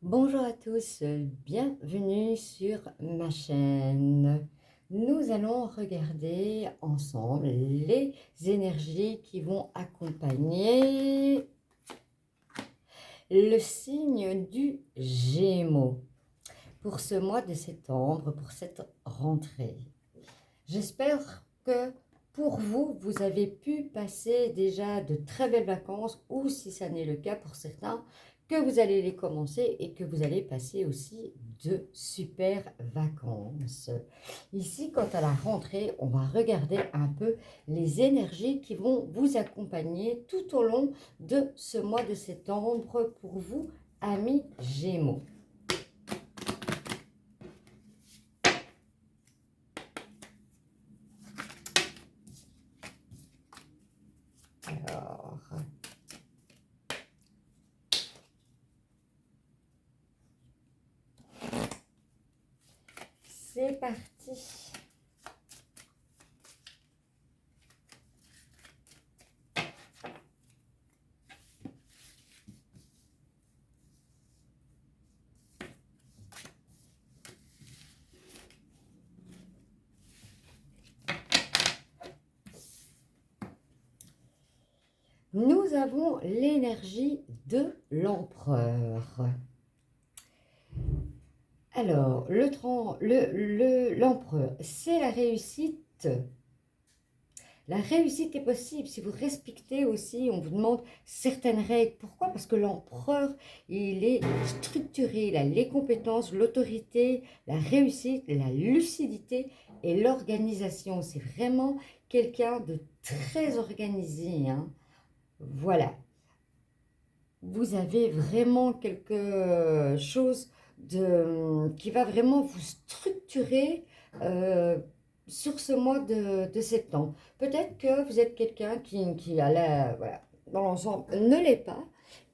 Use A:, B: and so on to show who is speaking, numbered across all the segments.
A: Bonjour à tous, bienvenue sur ma chaîne. Nous allons regarder ensemble les énergies qui vont accompagner le signe du Gémeaux pour ce mois de septembre, pour cette rentrée. J'espère que pour vous, vous avez pu passer déjà de très belles vacances, ou si ça n'est le cas pour certains, que vous allez les commencer et que vous allez passer aussi de super vacances. Ici, quant à la rentrée, on va regarder un peu les énergies qui vont vous accompagner tout au long de ce mois de septembre pour vous, amis Gémeaux. Alors, c'est parti. Nous avons l'énergie de l'empereur. Alors, l'empereur, c'est la réussite. La réussite est possible si vous respectez aussi, on vous demande certaines règles. Pourquoi? Parce que l'empereur, il est structuré, il a les compétences, l'autorité, la réussite, la lucidité et l'organisation. C'est vraiment quelqu'un de très organisé, hein. Voilà. Vous avez vraiment quelque chose qui va vraiment vous structurer sur ce mois de septembre. Peut-être que vous êtes quelqu'un qui voilà, dans l'ensemble, ne l'est pas,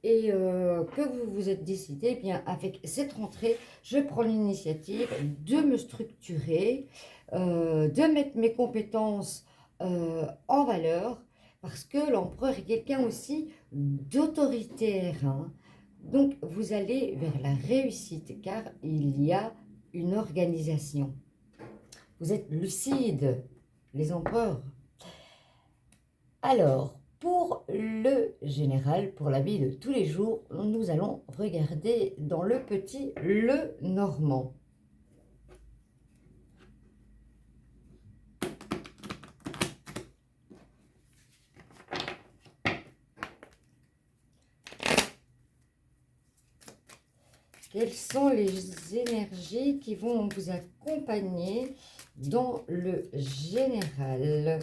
A: et que vous vous êtes décidé, eh bien, avec cette rentrée, je prends l'initiative de me structurer, de mettre mes compétences en valeur, parce que l'empereur est quelqu'un aussi d'autoritaire, hein. Donc, vous allez vers la réussite, car il y a une organisation. Vous êtes lucide, les empereurs. Alors, pour le général, pour la vie de tous les jours, nous allons regarder dans le petit le normand. Quelles sont les énergies qui vont vous accompagner dans le général?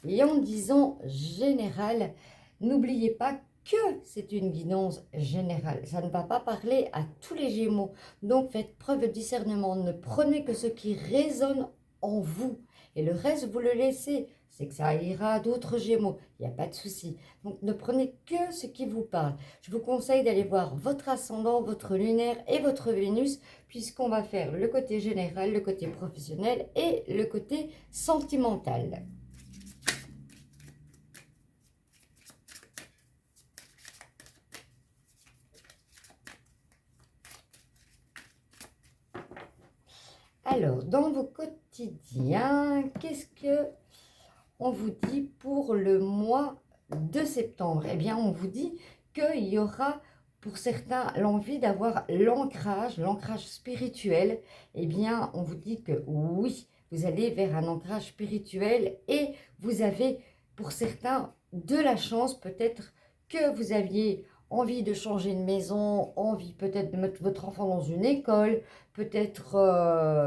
A: Et en disant général, n'oubliez pas que c'est une guidance générale. Ça ne va pas parler à tous les Gémeaux. Donc faites preuve de discernement. Ne prenez que ce qui résonne en vous. Et le reste, vous le laissez. C'est que ça ira à d'autres Gémeaux. Il n'y a pas de souci. Donc ne prenez que ce qui vous parle. Je vous conseille d'aller voir votre ascendant, votre lunaire et votre Vénus, puisqu'on va faire le côté général, le côté professionnel et le côté sentimental. Alors, dans vos quotidiens, qu'est-ce que on vous dit pour le mois de septembre? Eh bien, on vous dit qu'il y aura pour certains l'envie d'avoir l'ancrage spirituel. Eh bien, on vous dit que oui, vous allez vers un ancrage spirituel, et vous avez pour certains de la chance, peut-être que vous aviez envie de changer une maison, envie peut-être de mettre votre enfant dans une école, peut-être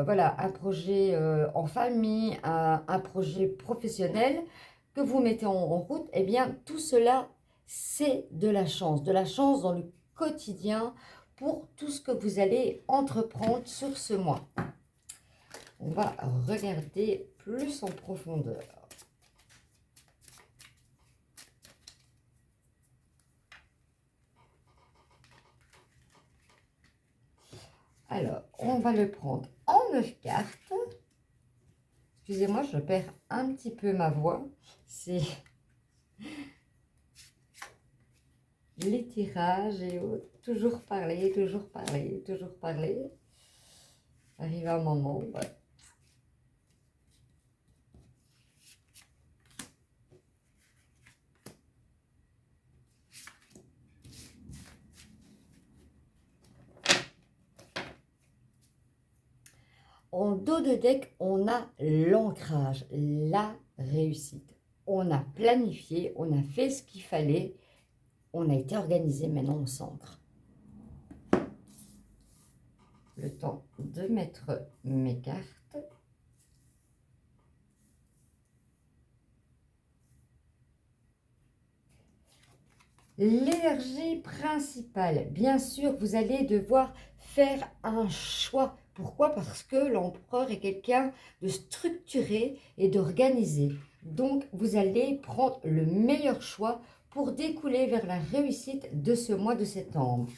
A: voilà, un projet en famille, un projet professionnel que vous mettez en route. Eh bien, tout cela, c'est de la chance dans le quotidien pour tout ce que vous allez entreprendre sur ce mois. On va regarder plus en profondeur. Alors, on va le prendre en 9 cartes. Excusez-moi, je perds un petit peu ma voix. C'est... les tirages et autres. Toujours parler, toujours parler, toujours parler. Arrive un moment, ouais. En dos de deck, on a l'ancrage, la réussite. On a planifié, on a fait ce qu'il fallait, on a été organisé, maintenant on s'ancre. Le temps de mettre mes cartes. L'énergie principale, bien sûr, vous allez devoir faire un choix. Pourquoi? Parce que l'empereur est quelqu'un de structuré et d'organisé. Donc, vous allez prendre le meilleur choix pour découler vers la réussite de ce mois de septembre.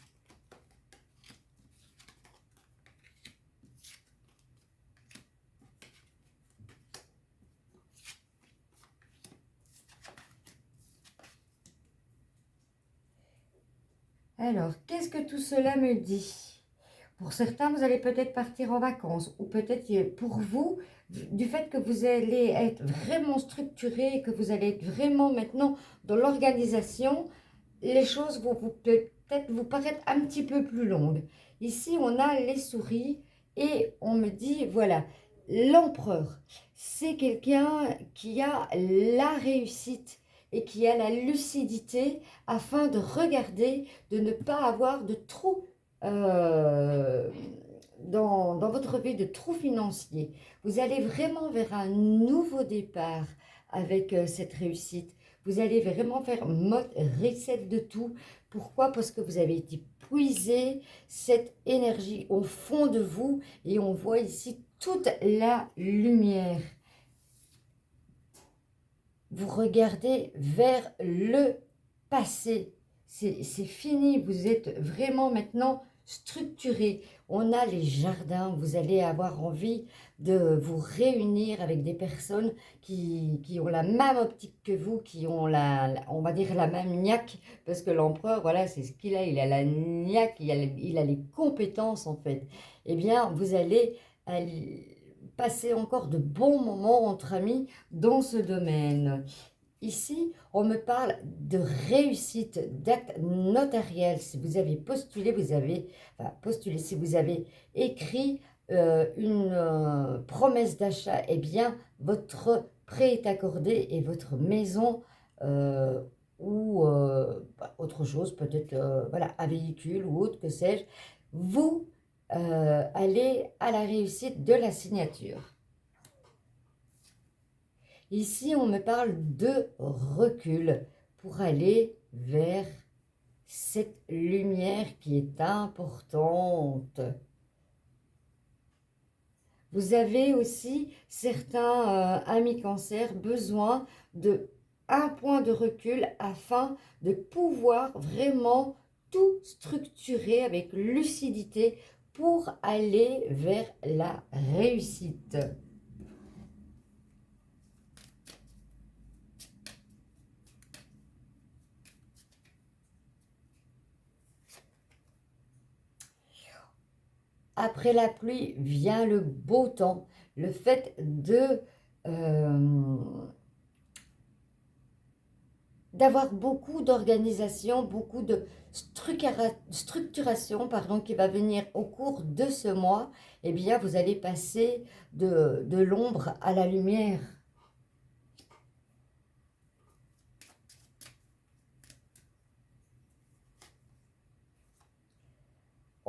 A: Alors, qu'est-ce que tout cela me dit? Pour certains, vous allez peut-être partir en vacances, ou peut-être pour vous, du fait que vous allez être vraiment structuré, que vous allez être vraiment maintenant dans l'organisation, les choses vont peut-être vous paraître un petit peu plus longues. Ici, on a les souris et on me dit, voilà, l'empereur, c'est quelqu'un qui a la réussite et qui a la lucidité afin de regarder, de ne pas avoir de trous dans votre vie, de trous financiers. Vous allez vraiment vers un nouveau départ avec cette réussite. Vous allez vraiment faire mode reset de tout. Pourquoi? Parce que vous avez été puiser cette énergie au fond de vous et on voit ici toute la lumière. Vous regardez vers le passé. C'est fini, vous êtes vraiment maintenant structuré. On a les jardins, vous allez avoir envie de vous réunir avec des personnes qui ont la même optique que vous, qui ont on va dire la même niaque, parce que l'empereur, voilà, c'est ce qu'il a, il a la niaque, il a les compétences en fait. Eh bien, vous allez passer encore de bons moments entre amis dans ce domaine. Ici, on me parle de réussite, d'acte notariel. Si vous avez postulé, si vous avez écrit une promesse d'achat, eh bien, votre prêt est accordé et votre maison ou autre chose, peut-être voilà, un véhicule ou autre, que sais-je, vous allez à la réussite de la signature. Ici, on me parle de recul pour aller vers cette lumière qui est importante. Vous avez aussi, certains amis cancer, besoin de un point de recul afin de pouvoir vraiment tout structurer avec lucidité pour aller vers la réussite. Après la pluie vient le beau temps, le fait d'avoir beaucoup d'organisation, beaucoup de structuration pardon, qui va venir au cours de ce mois. Eh bien, vous allez passer de l'ombre à la lumière.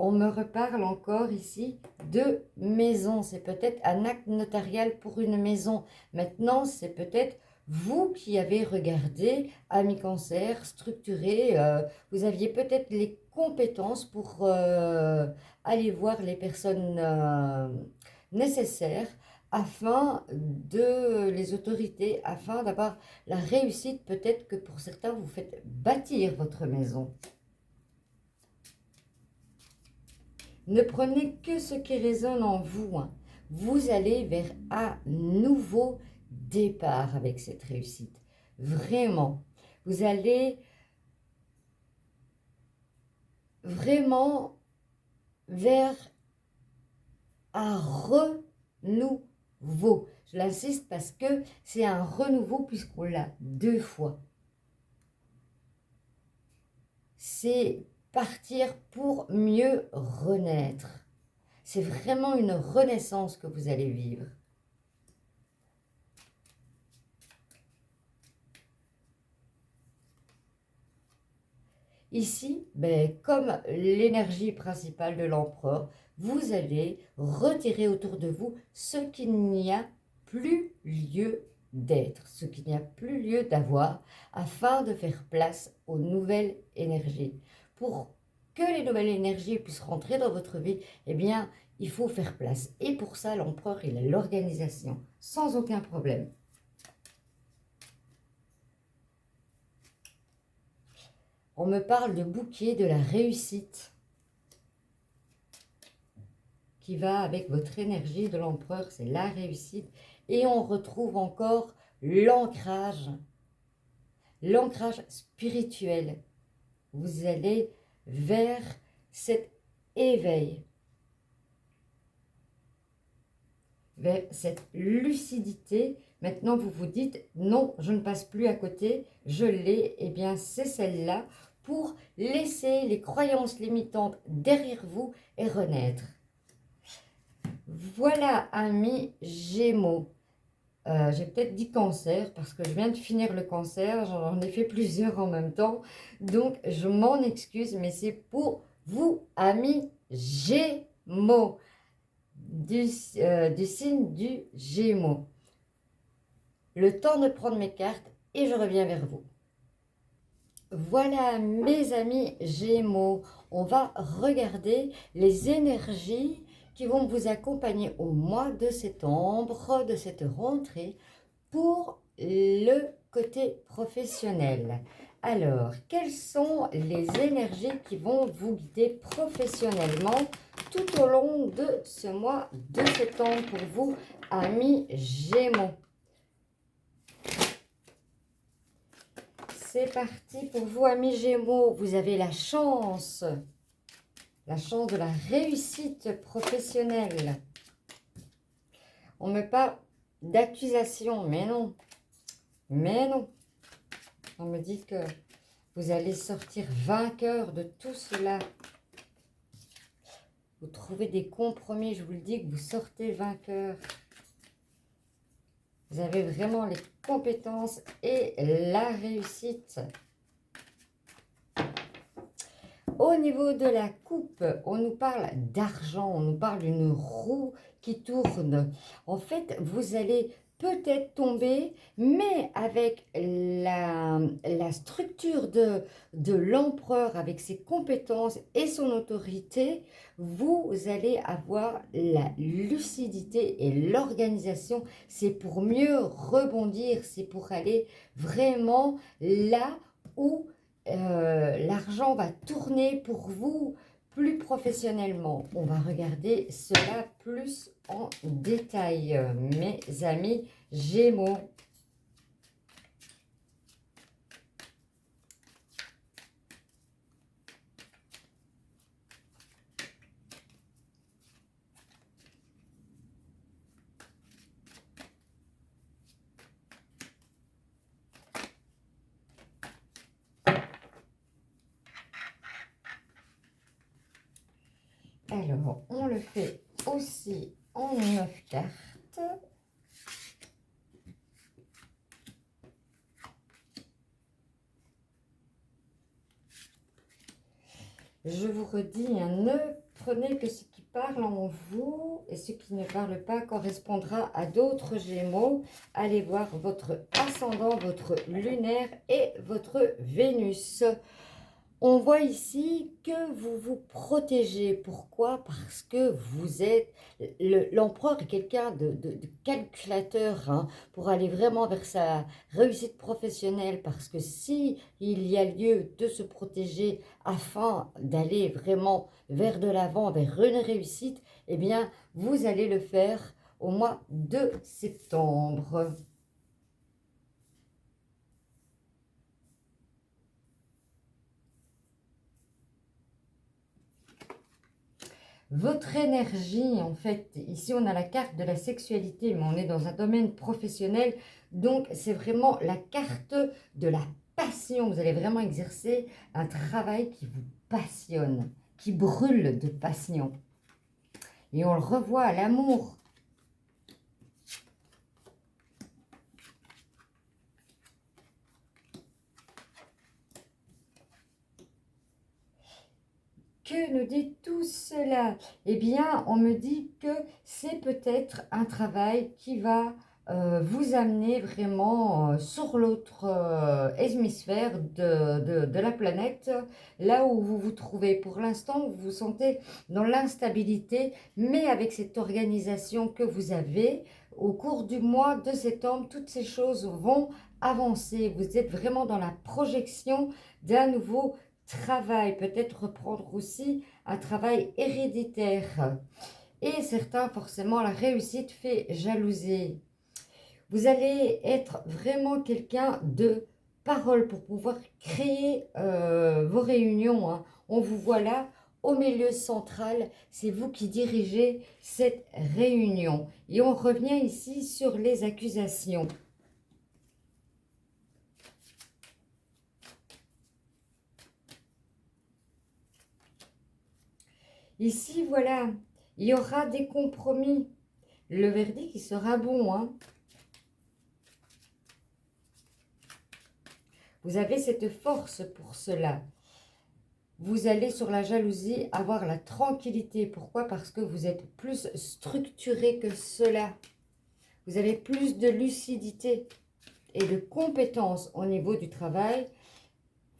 A: On me reparle encore ici de maison. C'est peut-être un acte notarial pour une maison. Maintenant, c'est peut-être vous qui avez regardé, ami cancer, structuré. Vous aviez peut-être les compétences pour aller voir les personnes nécessaires afin de les autorités, afin d'avoir la réussite. Peut-être que pour certains, vous faites bâtir votre maison. Ne prenez que ce qui résonne en vous. Vous allez vers un nouveau départ avec cette réussite. Vraiment. Vous allez vraiment vers un renouveau. Je l'insiste parce que c'est un renouveau puisqu'on l'a 2 fois. C'est partir pour mieux renaître. C'est vraiment une renaissance que vous allez vivre. Ici, comme l'énergie principale de l'empereur, vous allez retirer autour de vous ce qu'il n'y a plus lieu d'être, ce qu'il n'y a plus lieu d'avoir, afin de faire place aux nouvelles énergies. Pour que les nouvelles énergies puissent rentrer dans votre vie, eh bien, il faut faire place. Et pour ça, l'empereur, il a l'organisation, sans aucun problème. On me parle de bouquet de la réussite qui va avec votre énergie de l'empereur, c'est la réussite. Et on retrouve encore l'ancrage spirituel. Vous allez vers cet éveil, vers cette lucidité. Maintenant, vous vous dites, non, je ne passe plus à côté, je l'ai, eh bien, c'est celle-là, pour laisser les croyances limitantes derrière vous et renaître. Voilà, amis Gémeaux. J'ai peut-être dit cancer parce que je viens de finir le cancer, j'en ai fait plusieurs en même temps, donc je m'en excuse, mais c'est pour vous, amis Gémeaux, du signe du Gémeaux. Le temps de prendre mes cartes et je reviens vers vous. Voilà, mes amis Gémeaux, on va regarder les énergies qui vont vous accompagner au mois de septembre, de cette rentrée, pour le côté professionnel. Alors, quelles sont les énergies qui vont vous guider professionnellement tout au long de ce mois de septembre pour vous, amis Gémeaux? C'est parti pour vous, amis Gémeaux. Vous avez la chance de la réussite professionnelle. On me parle d'accusation, mais non. Mais non. On me dit que vous allez sortir vainqueur de tout cela. Vous trouvez des compromis, je vous le dis, que vous sortez vainqueur. Vous avez vraiment les compétences et la réussite. Au niveau de la coupe, on nous parle d'argent, on nous parle d'une roue qui tourne. En fait, vous allez peut-être tomber, mais avec la structure de l'empereur, avec ses compétences et son autorité, vous allez avoir la lucidité et l'organisation. C'est pour mieux rebondir, c'est pour aller vraiment là où l'argent va tourner pour vous plus professionnellement. On va regarder cela plus en détail, mes amis Gémeaux. Alors, on le fait aussi en 9 cartes. Je vous redis, ne prenez que ce qui parle en vous et ce qui ne parle pas correspondra à d'autres Gémeaux. Allez voir votre ascendant, votre lunaire et votre Vénus. On voit ici que vous vous protégez. Pourquoi? Parce que vous êtes... L'empereur est quelqu'un de calculateur, hein, pour aller vraiment vers sa réussite professionnelle. Parce que si il y a lieu de se protéger afin d'aller vraiment vers de l'avant, vers une réussite, eh bien, vous allez le faire au mois de septembre. Votre énergie, en fait, ici on a la carte de la sexualité, mais on est dans un domaine professionnel, donc c'est vraiment la carte de la passion. Vous allez vraiment exercer un travail qui vous passionne, qui brûle de passion. Et on le revoit à l'amour. Que nous dit tout cela? Eh bien, on me dit que c'est peut-être un travail qui va vous amener vraiment sur l'autre hémisphère de la planète, là où vous vous trouvez. Pour l'instant, vous vous sentez dans l'instabilité, mais avec cette organisation que vous avez, au cours du mois de septembre, toutes ces choses vont avancer. Vous êtes vraiment dans la projection d'un nouveau travail, peut-être reprendre aussi un travail héréditaire. Et certains, forcément, la réussite fait jalouser. Vous allez être vraiment quelqu'un de parole pour pouvoir créer vos réunions, hein. On vous voit là au milieu central, c'est vous qui dirigez cette réunion. Et on revient ici sur les accusations. Ici, voilà, il y aura des compromis. Le verdict, il sera bon, hein. Vous avez cette force pour cela. Vous allez sur la jalousie avoir la tranquillité. Pourquoi? Parce que vous êtes plus structuré que cela. Vous avez plus de lucidité et de compétences au niveau du travail.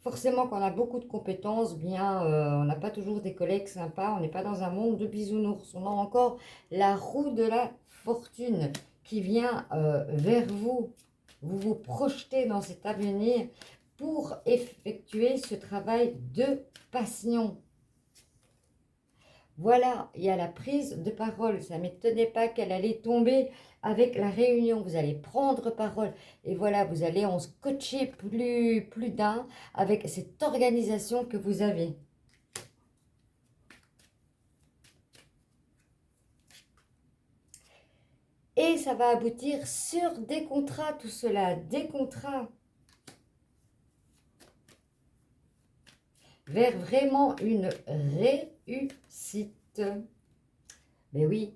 A: Forcément, quand on a beaucoup de compétences, bien, on n'a pas toujours des collègues sympas. On n'est pas dans un monde de bisounours. On a encore la roue de la fortune qui vient vers vous. Vous vous projetez dans cet avenir pour effectuer ce travail de passion. Voilà, il y a la prise de parole. Ça ne m'étonnait pas qu'elle allait tomber avec la réunion. Vous allez prendre parole. Et voilà, vous allez en scotcher plus d'un avec cette organisation que vous avez. Et ça va aboutir sur des contrats, tout cela. Des contrats. Vers vraiment une réussite. Mais oui,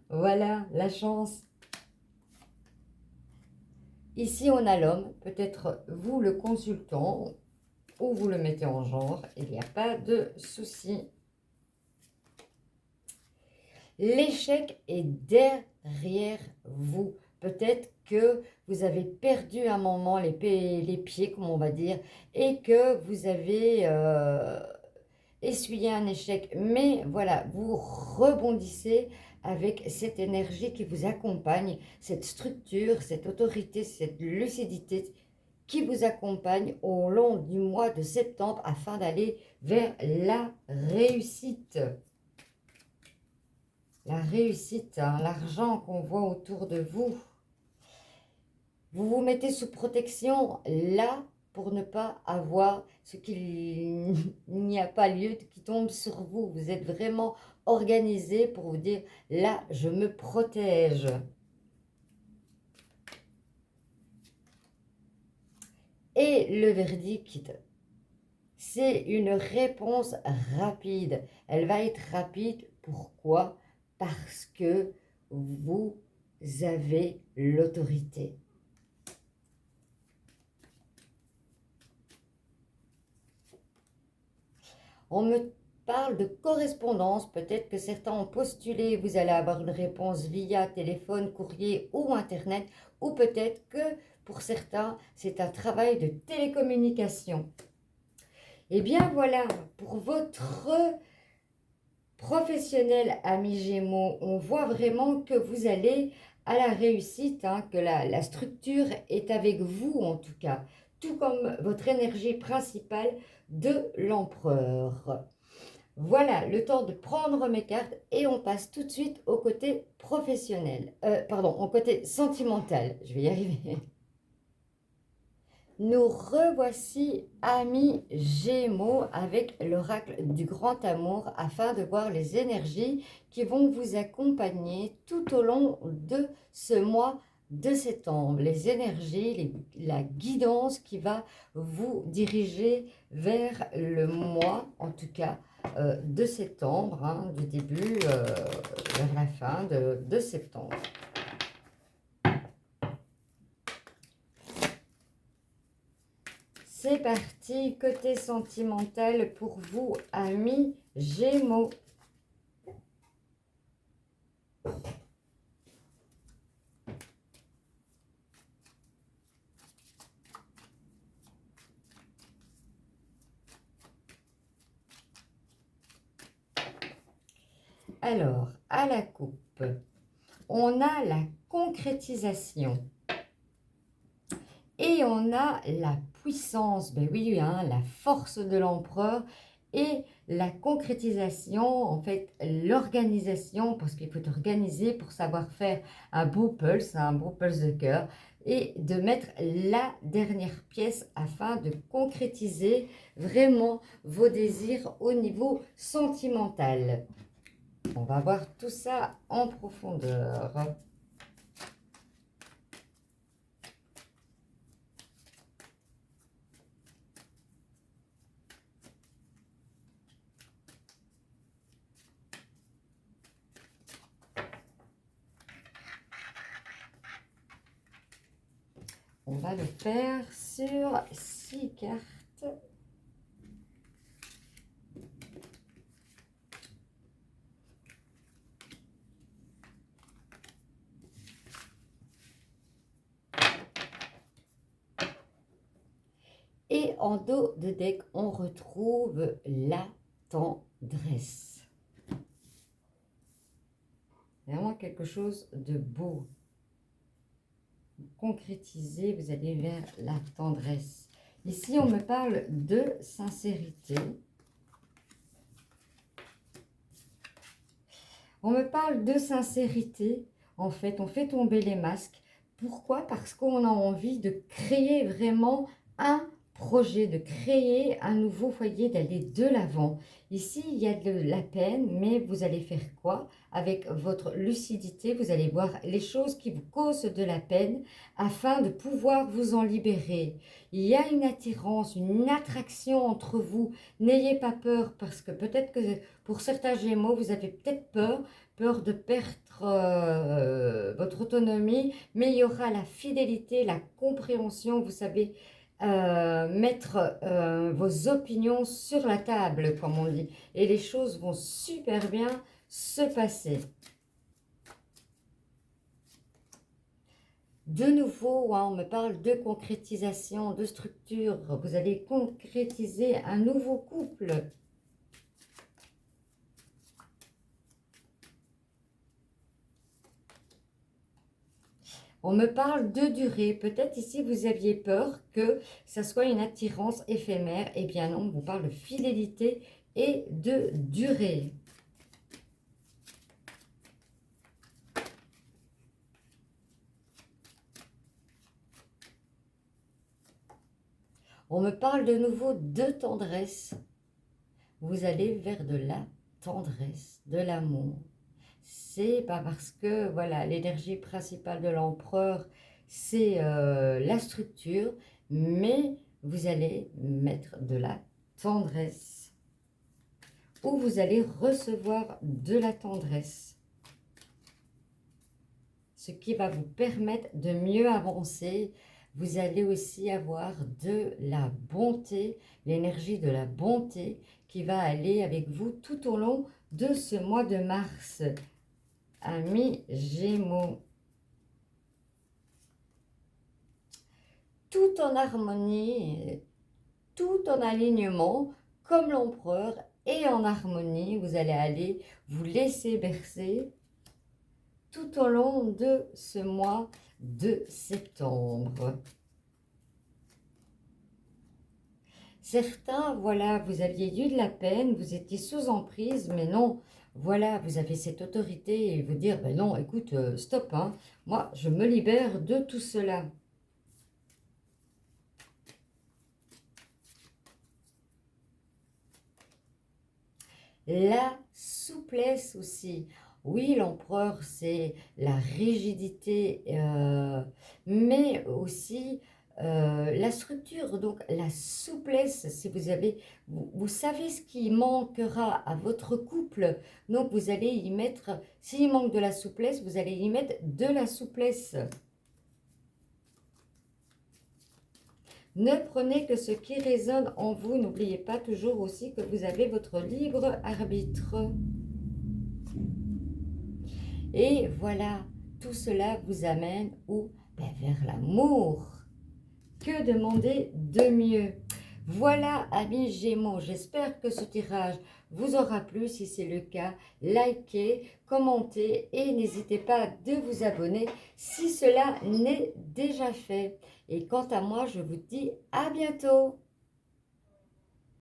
A: voilà la chance. Ici, on a l'homme, peut-être vous le consultant, ou vous le mettez en genre, il n'y a pas de souci. L'échec est derrière vous. Peut-être que vous avez perdu un moment les pieds, comme on va dire, et que vous avez essuyé un échec. Mais voilà, vous rebondissez avec cette énergie qui vous accompagne, cette structure, cette autorité, cette lucidité qui vous accompagne au long du mois de septembre afin d'aller vers la réussite. La réussite, hein, l'argent qu'on voit autour de vous. Vous vous mettez sous protection là pour ne pas avoir ce qu'il n'y a pas lieu qui tombe sur vous. Vous êtes vraiment organisé pour vous dire là, je me protège. Et le verdict, c'est une réponse rapide. Elle va être rapide. Pourquoi? Parce que vous avez l'autorité. On me parle de correspondance. Peut-être que certains ont postulé. Vous allez avoir une réponse via téléphone, courrier ou Internet. Ou peut-être que pour certains, c'est un travail de télécommunication. Et bien voilà, pour votre professionnel, ami Gémeaux, on voit vraiment que vous allez à la réussite, hein, que la structure est avec vous en tout cas, tout comme votre énergie principale de l'empereur. Voilà, le temps de prendre mes cartes et on passe tout de suite au côté professionnel. Pardon, au côté sentimental, je vais y arriver. Nous revoici, amis Gémeaux, avec l'oracle du grand amour, afin de voir les énergies qui vont vous accompagner tout au long de ce mois de septembre. Les énergies, la guidance qui va vous diriger vers le mois, en tout cas, de septembre, hein, du début vers la fin de septembre. C'est parti, côté sentimental pour vous, amis Gémeaux. Alors, à la coupe, on a la concrétisation et on a la puissance, ben oui, hein, la force de l'empereur et la concrétisation, en fait, l'organisation, parce qu'il faut organiser pour savoir faire un beau pulse de cœur, et de mettre la dernière pièce afin de concrétiser vraiment vos désirs au niveau sentimental. On va voir tout ça en profondeur. On va le faire sur 6 cartes. Et en dos de deck, on retrouve la tendresse. Vraiment quelque chose de beau. Concrétiser, vous allez vers la tendresse. Ici, on me parle de sincérité. On me parle de sincérité. En fait, on fait tomber les masques. Pourquoi? Parce qu'on a envie de créer vraiment un projet, de créer un nouveau foyer, d'aller de l'avant. Ici, il y a de la peine, mais vous allez faire quoi? Avec votre lucidité, vous allez voir les choses qui vous causent de la peine afin de pouvoir vous en libérer. Il y a une attirance, une attraction entre vous. N'ayez pas peur parce que peut-être que pour certains Gémeaux, vous avez peut-être peur de perdre votre autonomie, mais il y aura la fidélité, la compréhension, vous savez, mettre vos opinions sur la table, comme on dit, et les choses vont super bien se passer. De nouveau, hein, on me parle de concrétisation, de structure, vous allez concrétiser un nouveau couple. On me parle de durée. Peut-être ici, vous aviez peur que ça soit une attirance éphémère. Eh bien non, on vous parle de fidélité et de durée. On me parle de nouveau de tendresse. Vous allez vers de la tendresse, de l'amour. C'est pas parce que, voilà, l'énergie principale de l'empereur, c'est la structure, mais vous allez mettre de la tendresse. Ou vous allez recevoir de la tendresse. Ce qui va vous permettre de mieux avancer. Vous allez aussi avoir de la bonté, l'énergie de la bonté qui va aller avec vous tout au long de ce mois de mars. Amis Gémeaux. Tout en harmonie, tout en alignement, comme l'empereur, et en harmonie, vous allez aller vous laisser bercer tout au long de ce mois de septembre. Certains, voilà, vous aviez eu de la peine, vous étiez sous emprise, mais non, voilà, vous avez cette autorité et vous dire, ben non, écoute, stop, hein, moi, je me libère de tout cela. la souplesse aussi. Oui, l'empereur, c'est la rigidité, mais aussi la structure, donc la souplesse. Si vous avez, vous savez ce qui manquera à votre couple, donc vous allez y mettre, s'il manque de la souplesse, vous allez y mettre de la souplesse. Ne prenez que ce qui résonne en vous. N'oubliez pas toujours aussi que vous avez votre libre arbitre. Et voilà, tout cela vous amène où? Ben, vers l'amour. Que demander de mieux? Voilà, amis Gémeaux, j'espère que ce tirage vous aura plu. Si c'est le cas, likez, commentez et n'hésitez pas de vous abonner si cela n'est déjà fait. Et quant à moi, je vous dis à bientôt.